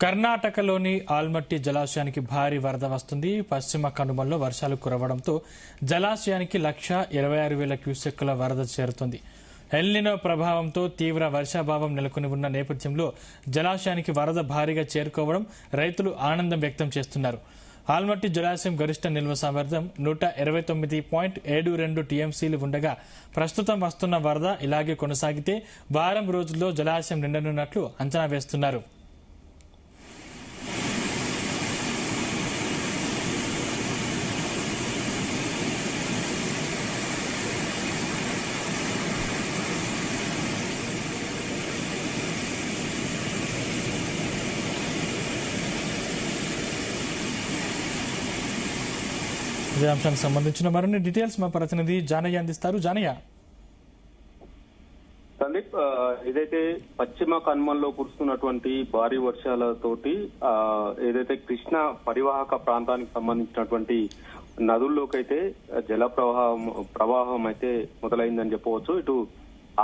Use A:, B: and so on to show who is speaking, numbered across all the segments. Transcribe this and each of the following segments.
A: కర్ణాటకలోని ఆల్మట్టి జలాశయానికి భారీ వరద వస్తుంది. పశ్చిమ కనుమల్లో వర్షాలు కురవడంతో జలాశయానికి 1,26,000 క్యూసెక్కుల వరద చేరుతుంది. ఎల్నినో ప్రభావంతో తీవ్ర వర్షాభావం నెలకొని ఉన్న నేపథ్యంలో జలాశయానికి వరద భారీగా చేరుకోవడం రైతులు ఆనందం వ్యక్తం చేస్తున్నారు. ఆల్మట్టి జలాశయం గరిష్ట నిల్వ సామర్థ్యం 129.72 టీఎంసీలు ఉండగా ప్రస్తుతం వస్తున్న వరద ఇలాగే కొనసాగితే వారం రోజుల్లో జలాశయం నిండనున్నట్లు అంచనా వేస్తున్నారు. ఇదే అంశానికి సంబంధించిన మరిన్ని డీటెయిల్స్ మా ప్రతినిధి జానయ్య అందిస్తారు. జానయ్య,
B: సందీప్, ఏదైతే పశ్చిమ కనుమల్లో కురుస్తున్నటువంటి భారీ వర్షాలతోటి ఏదైతే కృష్ణా పరివాహక ప్రాంతానికి సంబంధించినటువంటి నదుల్లోకైతే జల ప్రవాహం అయితే మొదలైందని చెప్పవచ్చు. ఇటు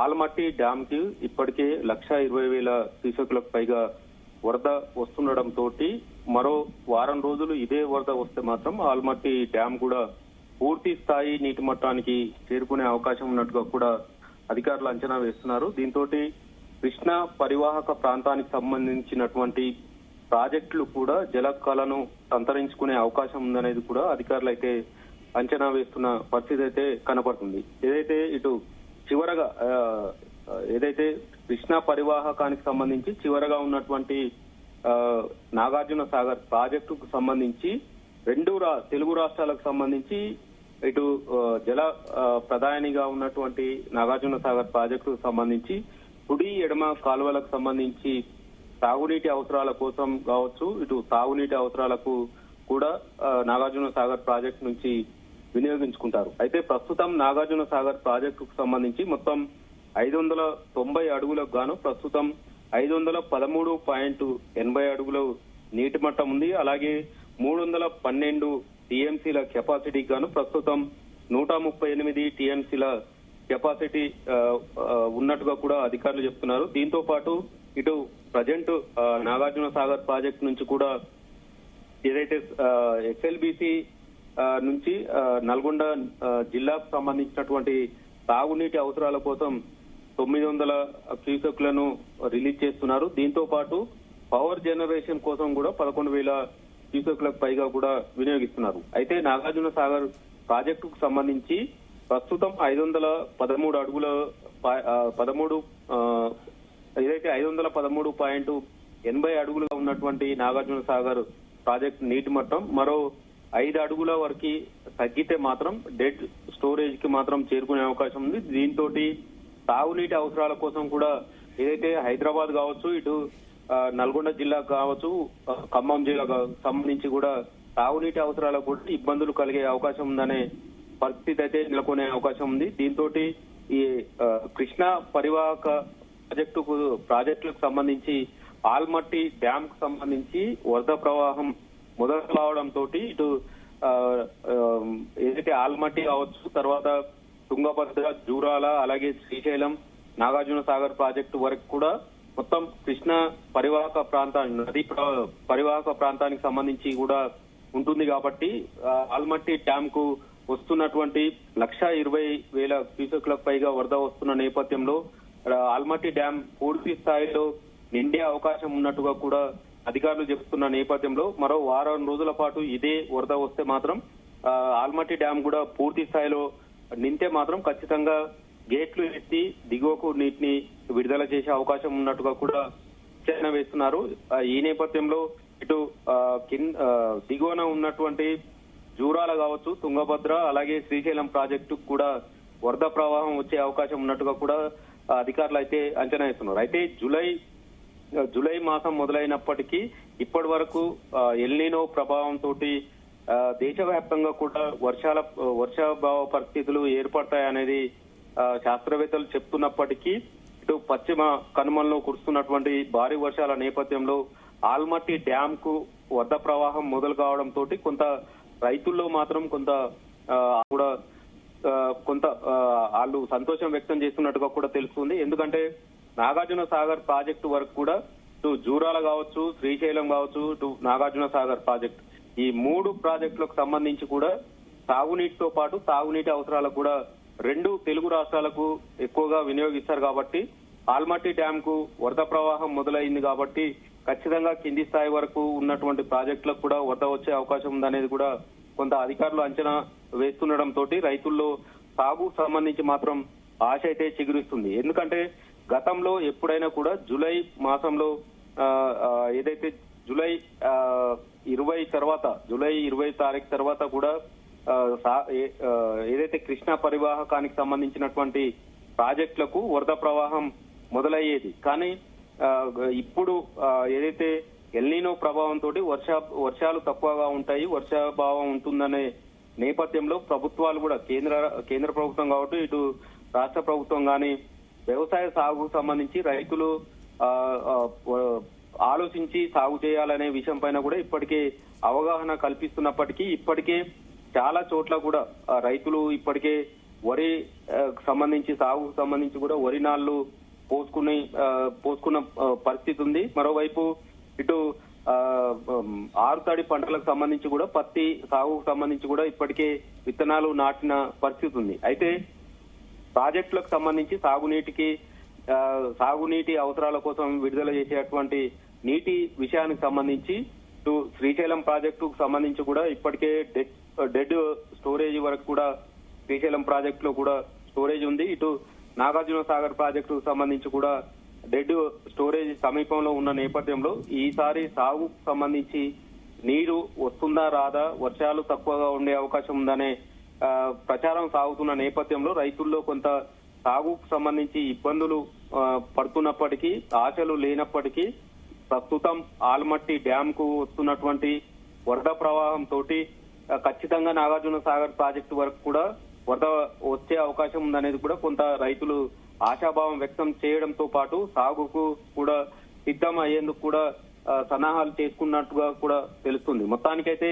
B: ఆల్మట్టి డ్యామ్ కి ఇప్పటికే 1,20,000 క్యూసెక్కులకు పైగా వరద వస్తుండటంతో మరో వారం రోజులు ఇదే వరద వస్తే మాత్రం ఆల్మట్టి డ్యామ్ కూడా పూర్తి స్థాయి నీటి మట్టానికి చేరుకునే అవకాశం ఉన్నట్టుగా కూడా అధికారులు అంచనా వేస్తున్నారు. దీంతో కృష్ణా పరివాహక ప్రాంతానికి సంబంధించినటువంటి ప్రాజెక్టులు కూడా జలకళను సంతరించుకునే అవకాశం ఉందనేది కూడా అధికారులు అయితే అంచనా వేస్తున్న పరిస్థితి అయితే కనపడుతుంది. ఏదైతే ఇటు చివరగా ఏదైతే కృష్ణా పరివాహకానికి సంబంధించి చివరగా ఉన్నటువంటి నాగార్జున సాగర్ ప్రాజెక్టుకు సంబంధించి రెండు తెలుగు రాష్ట్రాలకు సంబంధించి ఇటు జల ప్రధానిగా ఉన్నటువంటి నాగార్జున సాగర్ ప్రాజెక్టుకు సంబంధించి కుడి ఎడమ కాలువలకు సంబంధించి తాగునీటి అవసరాల కోసం కావచ్చు, ఇటు తాగునీటి అవసరాలకు కూడా నాగార్జున సాగర్ ప్రాజెక్టు నుంచి వినియోగించుకుంటారు. అయితే ప్రస్తుతం నాగార్జున సాగర్ ప్రాజెక్టుకు సంబంధించి మొత్తం 590 అడుగులకు గాను ప్రస్తుతం 513.80 అడుగుల నీటి మట్టం ఉంది. అలాగే 312 టీఎంసీల కెపాసిటీకి గాను ప్రస్తుతం 138 టీఎంసీల కెపాసిటీ ఉన్నట్టుగా కూడా అధికారులు చెప్తున్నారు. దీంతో పాటు ఇటు ప్రజెంట్ నాగార్జున సాగర్ ప్రాజెక్టు నుంచి కూడా ఏదైతే ఎస్ఎల్బిసి నుంచి నల్గొండ జిల్లాకు సంబంధించినటువంటి తాగునీటి అవసరాల కోసం 900 క్యూసెక్లను రిలీజ్ చేస్తున్నారు. దీంతో పాటు పవర్ జనరేషన్ కోసం కూడా 11,000 క్యూసెక్లకు పైగా కూడా వినియోగిస్తున్నారు. అయితే నాగార్జున సాగర్ ప్రాజెక్టుకు సంబంధించి ప్రస్తుతం 513 అడుగుల ఏదైతే 513.80 అడుగులుగా ఉన్నటువంటి నాగార్జున సాగర్ ప్రాజెక్టు నీటి మట్టం మరో 5 అడుగుల వరకు తగ్గితే మాత్రం డెడ్ స్టోరేజ్ కి మాత్రం చేరుకునే అవకాశం ఉంది. దీంతో తాగునీటి అవసరాల కోసం కూడా ఏదైతే హైదరాబాద్ కావచ్చు, ఇటు నల్గొండ జిల్లా కావచ్చు, ఖమ్మం జిల్లాకు సంబంధించి కూడా తాగునీటి అవసరాలకు కూడా ఇబ్బందులు కలిగే అవకాశం ఉందనే పరిస్థితి అయితే నెలకొనే అవకాశం ఉంది. దీంతో ఈ కృష్ణా పరివాహక ప్రాజెక్టులకు సంబంధించి ఆల్మట్టి డ్యామ్ కు సంబంధించి వరద ప్రవాహం మొదలు కావడంతో ఇటు ఏదైతే ఆల్మట్టి కావచ్చు, తర్వాత తుంగభద్ర, జూరాల, అలాగే శ్రీశైలం, నాగార్జున సాగర్ ప్రాజెక్టు వరకు కూడా మొత్తం కృష్ణా పరివాహక నదీ పరివాహక ప్రాంతానికి సంబంధించి కూడా ఉంటుంది. కాబట్టి ఆల్మట్టి డ్యామ్ కు వస్తున్నటువంటి 1,20,000 క్యూసెక్లకు పైగా వరద వస్తున్న నేపథ్యంలో ఆల్మట్టి డ్యామ్ పూర్తి స్థాయిలో నిండే అవకాశం ఉన్నట్టుగా కూడా అధికారులు చెప్తున్న నేపథ్యంలో మరో వారం రోజుల పాటు ఇదే వరద వస్తే మాత్రం ఆల్మట్టి డ్యామ్ కూడా పూర్తి స్థాయిలో నింటే మాత్రం ఖచ్చితంగా గేట్లు ఎత్తి దిగువకు నీటిని విడుదల చేసే అవకాశం ఉన్నట్టుగా కూడా అంచనా వేస్తున్నారు. ఈ నేపథ్యంలో ఇటు దిగువన ఉన్నటువంటి జూరాల కావచ్చు, తుంగభద్ర, అలాగే శ్రీశైలం ప్రాజెక్టు కూడా వరద ప్రవాహం వచ్చే అవకాశం ఉన్నట్టుగా కూడా అధికారులు అయితే అంచనా వేస్తున్నారు. అయితే జూలై మాసం మొదలైనప్పటికీ ఇప్పటి వరకు ఎల్నినో ప్రభావంతో దేశవ్యాప్తంగా కూడా వర్షాభావ పరిస్థితులు ఏర్పడతాయనేది శాస్త్రవేత్తలు చెప్తున్నప్పటికీ ఇటు పశ్చిమ కనుమల్లో కురుస్తున్నటువంటి భారీ వర్షాల నేపథ్యంలో ఆల్మట్టి డ్యామ్ కు వరద ప్రవాహం మొదలు కావడంతో కొంత రైతుల్లో మాత్రం కొంత వాళ్ళు సంతోషం వ్యక్తం చేస్తున్నట్టుగా కూడా తెలుస్తుంది. ఎందుకంటే నాగార్జున సాగర్ ప్రాజెక్టు వరకు కూడా ఇటు జూరాల కావచ్చు, శ్రీశైలం కావచ్చు, ఇటు నాగార్జున సాగర్ ప్రాజెక్ట్, ఈ 3 ప్రాజెక్టులకు సంబంధించి కూడా తాగునీటితో పాటు తాగునీటి అవసరాలకు కూడా 2 తెలుగు రాష్ట్రాలకు ఎక్కువగా వినియోగిస్తారు కాబట్టి ఆల్మట్టి డ్యామ్ కు వరద ప్రవాహం మొదలైంది కాబట్టి ఖచ్చితంగా కింది స్థాయి వరకు ఉన్నటువంటి ప్రాజెక్టులకు కూడా వరద వచ్చే అవకాశం ఉందనేది కూడా కొంత అధికారులు అంచనా వేస్తుండటంతో రైతుల్లో సాగుకు సంబంధించి మాత్రం ఆశ అయితే చిగురిస్తుంది. ఎందుకంటే గతంలో ఎప్పుడైనా కూడా జూలై మాసంలో ఏదైతే జూలై 20 తారీఖు తర్వాత కూడా ఏదైతే కృష్ణా పరివాహకానికి సంబంధించినటువంటి ప్రాజెక్టులకు వరద ప్రవాహం మొదలయ్యేది. కానీ ఇప్పుడు ఏదైతే ఎల్నినో ప్రభావంతో వర్షాలు తక్కువగా ఉంటాయి, వర్షాభావం ఉంటుందనే నేపథ్యంలో ప్రభుత్వాలు కూడా కేంద్ర ప్రభుత్వం కాబట్టి ఇటు రాష్ట్ర ప్రభుత్వం కానీ వ్యవసాయ సాగుకు సంబంధించి రైతులు ఆలోచించి సాగు చేయాలనే విషయం పైన కూడా ఇప్పటికే అవగాహన కల్పిస్తున్నప్పటికీ ఇప్పటికే చాలా చోట్ల కూడా రైతులు ఇప్పటికే వరి సంబంధించి సాగుకు సంబంధించి కూడా వరి నాళ్లు పోసుకున్న పరిస్థితి ఉంది. మరోవైపు ఇటు ఆరుతడి పంటలకు సంబంధించి కూడా పత్తి సాగుకు సంబంధించి కూడా ఇప్పటికే విత్తనాలు నాటిన పరిస్థితి ఉంది. అయితే ప్రాజెక్టులకు సంబంధించి సాగునీటి అవసరాల కోసం విడుదల చేసేటువంటి నీటి విషయానికి సంబంధించి ఇటు శ్రీశైలం ప్రాజెక్టుకు సంబంధించి కూడా ఇప్పటికే డెడ్ స్టోరేజ్ వరకు కూడా శ్రీశైలం ప్రాజెక్ట్ లో కూడా స్టోరేజ్ ఉంది. ఇటు నాగార్జున సాగర్ ప్రాజెక్టుకు సంబంధించి కూడా డెడ్ స్టోరేజ్ సమీపంలో ఉన్న నేపథ్యంలో ఈసారి సాగుకు సంబంధించి నీరు వస్తుందా రాదా, వర్షాలు తక్కువగా ఉండే అవకాశం ఉందనే ప్రచారం సాగుతున్న నేపథ్యంలో రైతుల్లో కొంత సాగుకు సంబంధించి ఇబ్బందులు పడుతున్నప్పటికీ ఆశలు లేనప్పటికీ ప్రస్తుతం ఆల్మట్టి డ్యామ్ కు వస్తున్నటువంటి వరద ప్రవాహం తోటి ఖచ్చితంగా నాగార్జున సాగర్ ప్రాజెక్టు వరకు కూడా వరద వచ్చే అవకాశం ఉందనేది కూడా కొంత రైతులు ఆశాభావం వ్యక్తం చేయడంతో పాటు సాగుకు కూడా సిద్ధం అయ్యేందుకు కూడా సన్నాహాలు చేసుకున్నట్టుగా కూడా తెలుస్తుంది. మొత్తానికైతే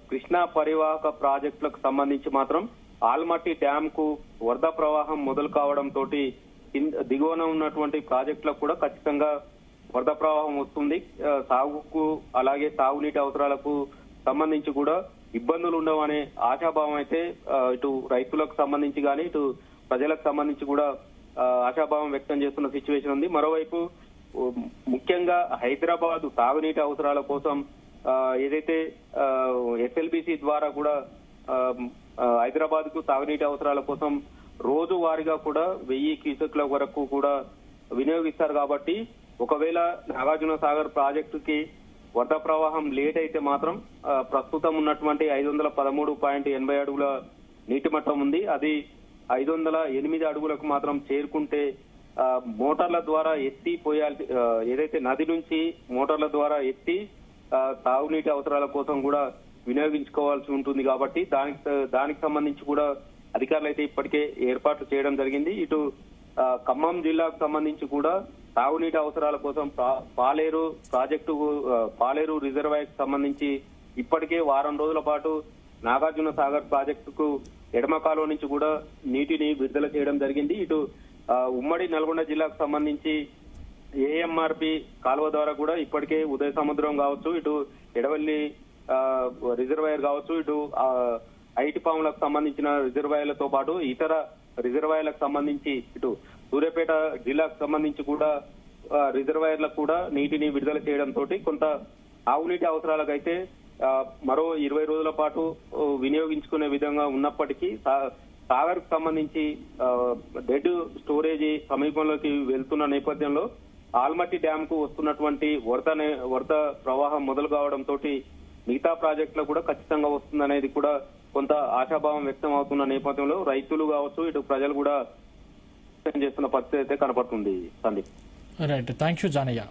B: కృష్ణా పరివాహక ప్రాజెక్టులకు సంబంధించి మాత్రం ఆల్మట్టి డ్యామ్ కు వరద ప్రవాహం మొదలు కావడంతో దిగువన ఉన్నటువంటి ప్రాజెక్టులకు కూడా ఖచ్చితంగా వరద ప్రవాహం వస్తుంది. సాగుకు అలాగే తాగునీటి అవసరాలకు సంబంధించి కూడా ఇబ్బందులు ఉండవనే ఆశాభావం అయితే ఇటు రైతులకు సంబంధించి కానీ ఇటు ప్రజలకు సంబంధించి కూడా ఆశాభావం వ్యక్తం చేస్తున్న సిచ్యువేషన్ ఉంది. మరోవైపు ముఖ్యంగా హైదరాబాద్ తాగునీటి అవసరాల కోసం ఏదైతే ఎస్ఎల్బిసి ద్వారా కూడా హైదరాబాద్ కు తాగునీటి అవసరాల కోసం రోజు వారీగా కూడా 1000 క్యూసెక్ల వరకు కూడా వినియోగిస్తారు. కాబట్టి ఒకవేళ నాగార్జున సాగర్ ప్రాజెక్టుకి వరద ప్రవాహం లేట్ అయితే మాత్రం ప్రస్తుతం ఉన్నటువంటి 513.80 అడుగుల నీటి మట్టం ఉంది. అది 508 అడుగులకు మాత్రం చేరుకుంటే మోటార్ల ద్వారా ఎత్తి పోయాల్సి ఏదైతే నది నుంచి మోటార్ల ద్వారా ఎత్తి తాగునీటి అవసరాల కోసం కూడా వినియోగించుకోవాల్సి ఉంటుంది. కాబట్టి దానికి సంబంధించి కూడా అధికారులు అయితే ఇప్పటికే ఏర్పాట్లు చేయడం జరిగింది. ఇటు ఖమ్మం జిల్లాకు సంబంధించి కూడా తాగునీటి అవసరాల కోసం పాలేరు రిజర్వాయర్ కు సంబంధించి ఇప్పటికే వారం రోజుల పాటు నాగార్జున సాగర్ ప్రాజెక్టుకు ఎడమ కాలువ నుంచి కూడా నీటిని విడుదల చేయడం జరిగింది. ఇటు ఉమ్మడి నల్గొండ జిల్లాకు సంబంధించి ఏఎంఆర్పి కాలువ ద్వారా కూడా ఇప్పటికే ఉదయ సముద్రం కావచ్చు, ఇటు ఎడవల్లి రిజర్వాయర్ కావచ్చు, ఇటు ఐటిపాములకు సంబంధించిన రిజర్వాయర్లతో పాటు ఇతర రిజర్వాయర్లకు సంబంధించి ఇటు సూర్యాపేట జిల్లాకు సంబంధించి కూడా రిజర్వాయర్లకు కూడా నీటిని విడుదల చేయడంతో కొంత తాగునీటి అవసరాలకైతే మరో 20 రోజుల పాటు వినియోగించుకునే విధంగా ఉన్నప్పటికీ సాగర్ కు సంబంధించి డెడ్ స్టోరేజీ సమీపంలోకి వెళ్తున్న నేపథ్యంలో ఆల్మట్టి డ్యామ్ కు వస్తున్నటువంటి వరద ప్రవాహం మొదలు కావడంతో మిగతా ప్రాజెక్టులకు కూడా ఖచ్చితంగా వస్తుందనేది కూడా కొంత ఆశాభావం వ్యక్తం అవుతున్న నేపథ్యంలో రైతులు కావచ్చు, ఇటు ప్రజలు కూడా చేస్తున్న పరిస్థితి అయితే కనపడుతుంది. Sandeep.
A: Right, thank you Janaiah.